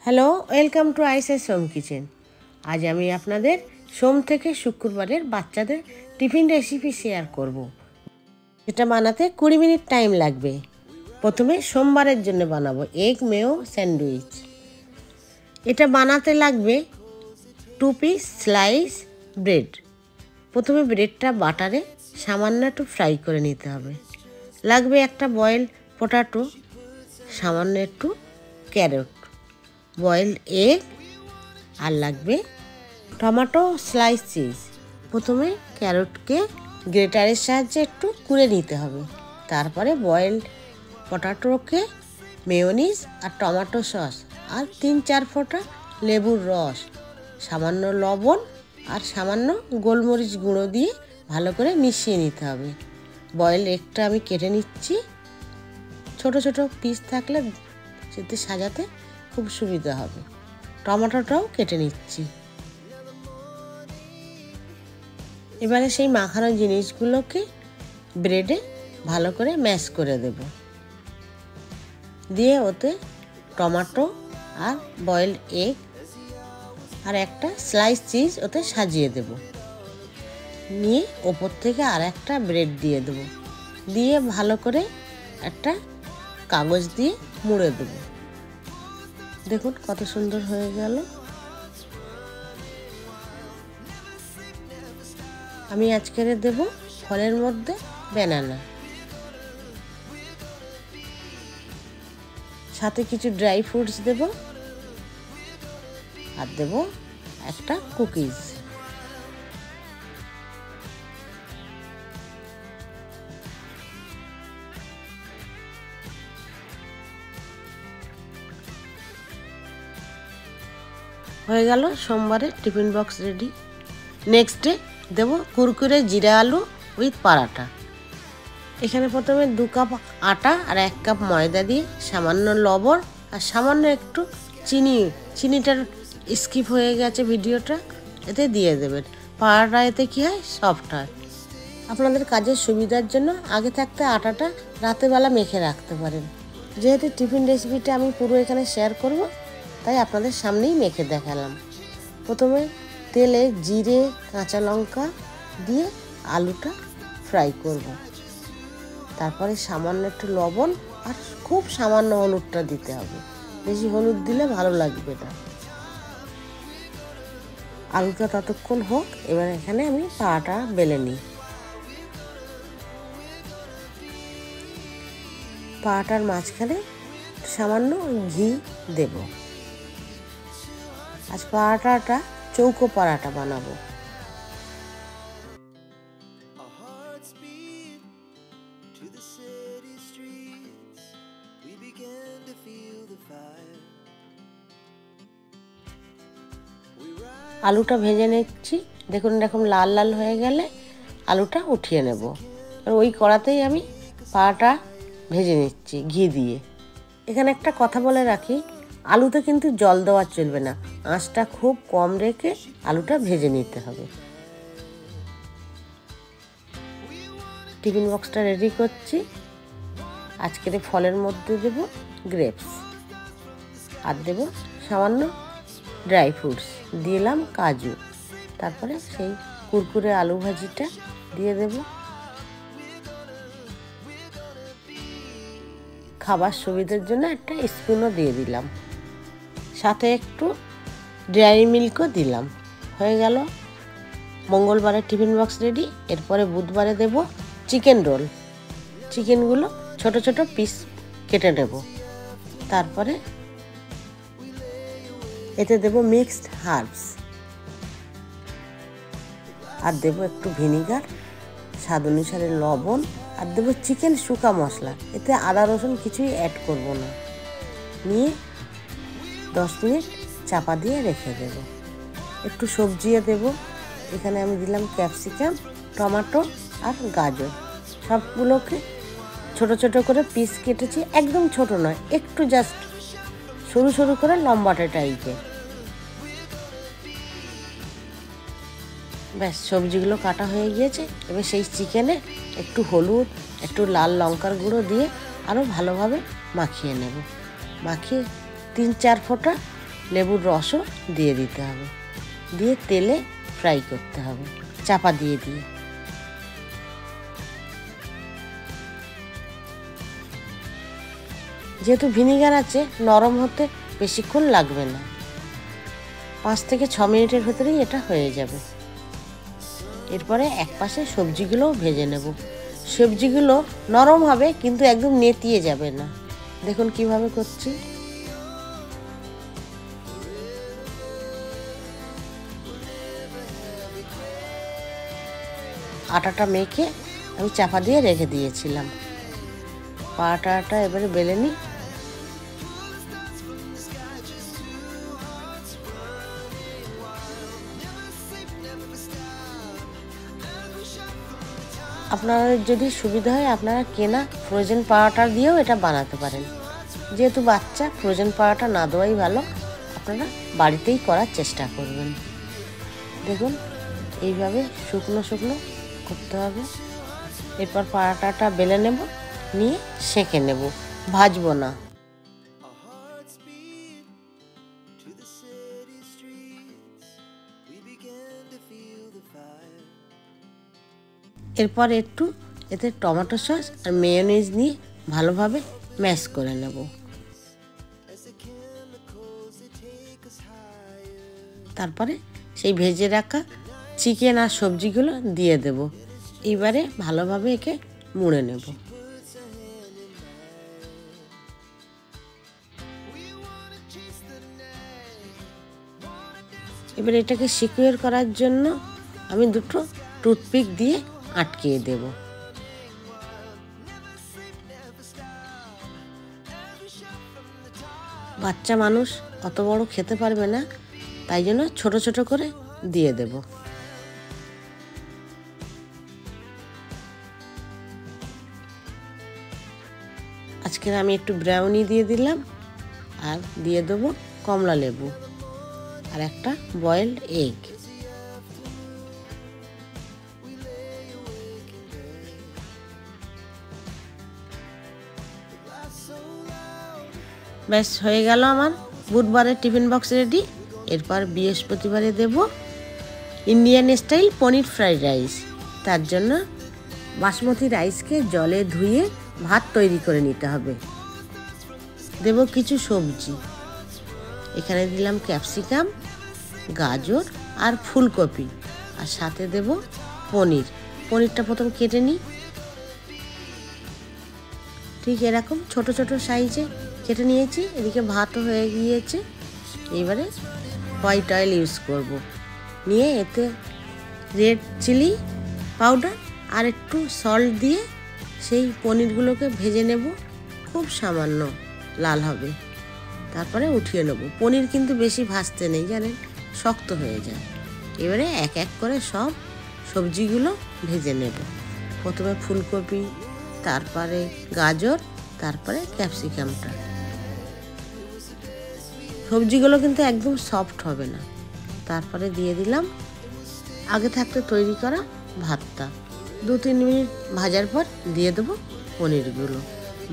Hello, welcome to আইসেস home kitchen. আজ আমি আপনাদের সোম থেকে শুক্রবারের বাচ্চাদের টিফিন রেসিপি শেয়ার করব। এটা বানাতে 20 মিনিট টাইম লাগবে। প্রথমে সোমবারের জন্য বানাবো এগ মেয়ো স্যান্ডউইচ। এটা বানাতে লাগবে 2 পিস স্লাইস ব্রেড। প্রথমে ব্রেডটা বাটারে সামান্য একটু ফ্রাই করে নিতে হবে। লাগবে একটা বয়েল পটাটো, সামান্য একটু ক্যারট, বয়েলড এগ, আর লাগবে টমেটো স্লাইস চিজ। প্রথমে ক্যারটকে গ্রেটারের সাহায্যে একটু কুড়ে নিতে হবে। তারপরে বয়েলড পটাটোকে মেয়োনিজ আর টমেটো সস আর 3-4 ফোঁটা লেবুর রস, সামান্য লবণ আর সামান্য গোলমরিচ গুঁড়ো দিয়ে ভালো করে মিশিয়ে নিতে হবে। বয়েলড এগটা আমি কেটে নিচ্ছি। ছোট ছোট পিস থাকলে সেটা সাজাতে খুব সুবিধা হবে। টমেটোটাও কেটে নিচ্ছি। এবারে সেই মাখানো জিনিসগুলোকে ব্রেডে ভালো করে ম্যাশ করে দেব। দিয়ে ওতে টমেটো আর বয়েলড এগ আর একটা স্লাইস চিজ ওতে সাজিয়ে দেব। নিয়ে ওপর থেকে আর একটা ব্রেড দিয়ে দেব। দিয়ে ভালো করে একটা কাগজ দিয়ে মুড়ে দেব। দেখুন কত সুন্দর হয়ে গেল। আমি আজকে দেব ফলের মধ্যে ব্যানানা, সাথে কিছু ড্রাই ফ্রুটস দেব আর দেব একটা কুকিজ। হয়ে গেল সোমবারের tiffin box ready. Next day দেবো কুরকুরে জিরা আলু উইথ পরাঠা। এখানে প্রথমে 2 কাপ আটা আর 1 কাপ ময়দা দিয়ে সামান্য লবণ আর সামান্য একটু চিনিটা স্কিপ হয়ে গেছে ভিডিওটা, এতে দিয়ে দেবেন। পরাঠা এতে কী হয়, সফট হয়। আপনাদের কাজের সুবিধার জন্য আগে থাকতে আটাটা রাতেরবেলা মেখে রাখতে পারেন। যেহেতু টিফিন রেসিপিটা আমি পুরো এখানে শেয়ার করব, তাই আপনাদের সামনেই মেখে দেখালাম। প্রথমে তেলে জিরে কাঁচা লঙ্কা দিয়ে আলুটা ফ্রাই করব। তারপরে সামান্য একটু লবণ আর খুব সামান্য হলুদটা দিতে হবে। বেশি হলুদ দিলে ভালো লাগবে না। আলুটা ততক্ষণ হোক। এবার এখানে আমি পাটা বেলে নিই। পাটার মাঝখানে সামান্য ঘি দেব। আজ পরাঠাটা চৌকো পরাঠা বানাবো। আলুটা ভেজে নিচ্ছি। দেখুন এরকম লাল লাল হয়ে গেলে আলুটা উঠিয়ে নেব। আর ওই কড়াতেই আমি পাটা ভেজে নিচ্ছি ঘি দিয়ে। এখানে একটা কথা বলে রাখি, আলুতে কিন্তু জল দেওয়া চলবে না। আঁচটা খুব কম রেখে আলুটা ভেজে নিতে হবে। টিফিন বক্সটা রেডি করছি। আজকের ফলের মধ্যে দেব গ্রেপস আর দেব সামান্য ড্রাই ফ্রুটস, দিলাম কাজু। তারপরে সেই কুরকুরে আলু ভাজিটা দিয়ে দেব। খাবার সুবিধার জন্য একটা স্পুনও দিয়ে দিলাম, সাথে একটু ডেয়ারি মিল্কও দিলাম। হয়ে গেল মঙ্গলবারের টিফিন বক্স রেডি। এরপরে বুধবারে দেব চিকেন রোল। চিকেনগুলো ছোট ছোট পিস কেটে নেব। তারপরে এতে দেব মিক্সড হার্বস আর দেব একটু ভিনিগার, স্বাদ অনুসারে লবণ, আর দেব চিকেন শুকা মশলা। এতে আদা রসুন কিছুই অ্যাড করব না। নিয়ে 10 মিনিট চাপা দিয়ে রেখে দেব। একটু সবজিও দেব। এখানে আমি দিলাম ক্যাপসিকাম, টমেটো আর গাজর। সবগুলোকে ছোট ছোট করে পিস কেটেছি। একদম ছোট নয়, একটু জাস্ট সরু সরু করে লম্বাটে টাইপের। ব্যাস, সবজিগুলো কাটা হয়ে গিয়েছে। এবার সেই চিকেনে একটু হলুদ, একটু লাল লঙ্কার গুঁড়ো দিয়ে আরও ভালোভাবে মাখিয়ে নেব। মাখিয়ে 3-4 ফোঁটা লেবুর রসও দিয়ে দিতে হবে, দিয়ে তেলে ফ্রাই করতে হবে চাপা দিয়ে দিয়ে। যেহেতু ভিনিগার আছে নরম হতে বেশিক্ষণ লাগবে না, 5 থেকে 6 মিনিটের ভেতরেই এটা হয়ে যাবে। এরপরে এক পাশে সবজিগুলোও ভেজে নেব। সবজিগুলো নরম হবে কিন্তু একদম নেতিয়ে যাবে না। দেখুন কিভাবে করছি। আটাটা মেখে আমি চাপা দিয়ে রেখে দিয়েছিলাম। পাটাটা এবারে বেলে নিই। আপনাদের যদি সুবিধা হয় আপনারা কেনা ফ্রোজেন পাউডার দিয়েও এটা বানাতে পারেন। যেহেতু বাচ্চা, ফ্রোজেন পাউডার না দেওয়াই ভালো। আপনারা বাড়িতেই করার চেষ্টা করবেন। দেখুন এইভাবে শুকনো শুকনো করতে হবে। এরপর পাউডারটা বেলে নেব, নিয়ে সেঁকে নেব, ভাজবো না। এরপর একটু এতে টমেটো সস আর মেয়োনিজ নিয়ে ভালোভাবে ম্যাশ করে নেব। তারপরে সেই ভেজে রাখা চিকেন আর সবজিগুলো দিয়ে দেব। এবারে ভালোভাবে একে মুড়ে নেব। এবার এটাকে সিকিউর করার জন্য আমি দুটো টুথপিক দিয়ে আটকিয়ে দেব। বাচ্চা মানুষ অত বড় খেতে পারবে না, তাই জন্য ছোট ছোট করে দিয়ে দেব। আজকে আমি একটু ব্রাউনি দিয়ে দিলাম, আর দিয়ে দেবো কমলা লেবু আর একটা বয়েলড এগ। ব্যাস হয়ে গেল আমার বুধবারের টিফিন বক্স রেডি। এরপর বৃহস্পতিবারে দেব ইন্ডিয়ান স্টাইল পনির ফ্রাইড রাইস। তার জন্য বাসমতি রাইসকে জলে ধুয়ে ভাত তৈরি করে নিতে হবে। দেব কিছু সবজি, এখানে দিলাম ক্যাপসিকাম, গাজর আর ফুলকপি, আর সাথে দেব পনির। পনিরটা প্রথম কেটে নিই, ঠিক এরকম ছোট ছোট সাইজে কেটে নিয়েছি। এদিকে ভাতও হয়ে গিয়েছে। এবারে হোয়াইট অয়েল ইউজ করব, নিয়ে এতে রেড চিলি পাউডার আর একটু সল্ট দিয়ে সেই পনিরগুলোকে ভেজে নেব। খুব সামান্য লাল হবে, তারপরে উঠিয়ে নেব। পনির কিন্তু বেশি ভাজতে নেই, জানেন, শক্ত হয়ে যায়। এবারে এক এক করে সব সবজিগুলো ভেজে নেব। প্রথমে ফুলকপি, তারপরে গাজর, তারপরে ক্যাপসিকামটা। সবজিগুলো কিন্তু একদম সফট হবে না। তারপরে দিয়ে দিলাম আগে থাকতে তৈরি করা ভাতটা। 2-3 মিনিট ভাজার পর দিয়ে দেবো পনিরগুলো,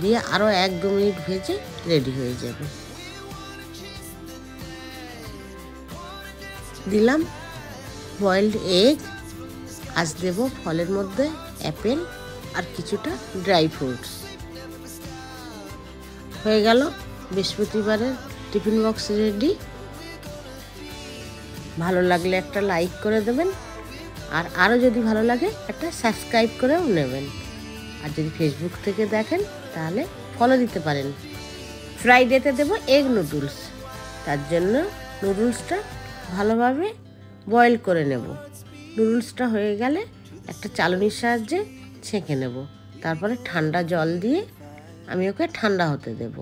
দিয়ে আরও 1-2 মিনিট ভেজে রেডি হয়ে যাবে। দিলাম বয়েলড এগ, আজ দেব ফলের মধ্যে অ্যাপেল আর কিছুটা ড্রাই ফ্রুটস। হয়ে গেল বৃহস্পতিবারের টিফিন বক্স রেডি। ভালো লাগলে একটা লাইক করে দেবেন, আর আরও যদি ভালো লাগে একটা সাবস্ক্রাইব করেও নেবেন। আর যদি ফেসবুক থেকে দেখেন তাহলে ফলো দিতে পারেন। ফ্রাইডেতে দেব এগ নুডলস। তার জন্য নুডলসটা ভালোভাবে বয়েল করে নেব। নুডলসটা হয়ে গেলে একটা চালনির সাহায্যে ছেঁকে নেব। তারপরে ঠান্ডা জল দিয়ে আমি ওকে ঠান্ডা হতে দেব।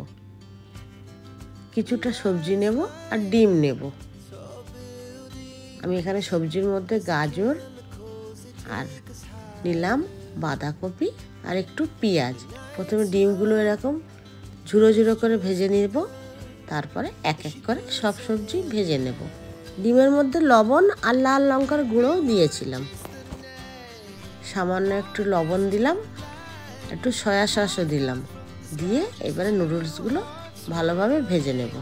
কিছুটা সবজি নেব আর ডিম নেব। আমি এখানে সবজির মধ্যে গাজর আর নিলাম বাঁধাকপি আর একটু পেঁয়াজ। প্রথমে ডিমগুলো এরকম ঝুড়ো ঝুড়ো করে ভেজে নেব, তারপরে এক এক করে সব সবজি ভেজে নেব। ডিমের মধ্যে লবণ আর লাল লঙ্কার গুঁড়োও দিয়েছিলাম। সামান্য একটু লবণ দিলাম, একটু সয়া সসও দিলাম, দিয়ে এবারে নুডলসগুলো ভালোভাবে ভেজে নেব।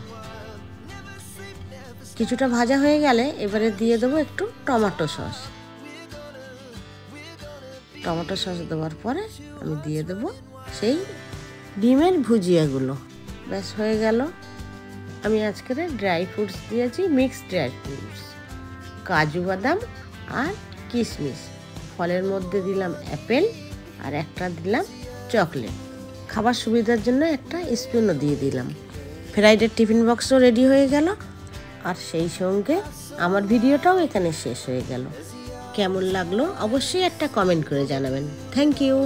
কিছুটা ভাজা হয়ে গেলে এবারে দিয়ে দেবো একটু টমেটো সস। টমেটো সস দেওয়ার পরে আমি দিয়ে দেবো সেই ডিমের ভুজিয়াগুলো। ব্যাস হয়ে গেল। আমি আজকের ড্রাই ফ্রুটস দিয়েছি, মিক্সড ড্রাই ফ্রুটস, কাজু বাদাম আর কিশমিশ। ফলের মধ্যে দিলাম অ্যাপেল আর একটা দিলাম চকলেট। খাবার সুবিধার জন্য একটা স্পুনও দিয়ে দিলাম। ফ্রাইডের টিফিন বক্সও রেডি হয়ে গেল। আর সেই সঙ্গে আমার ভিডিওটাও এখানে শেষ হয়ে গেল। কেমন লাগলো অবশ্যই একটা কমেন্ট করে জানাবেন। Thank you.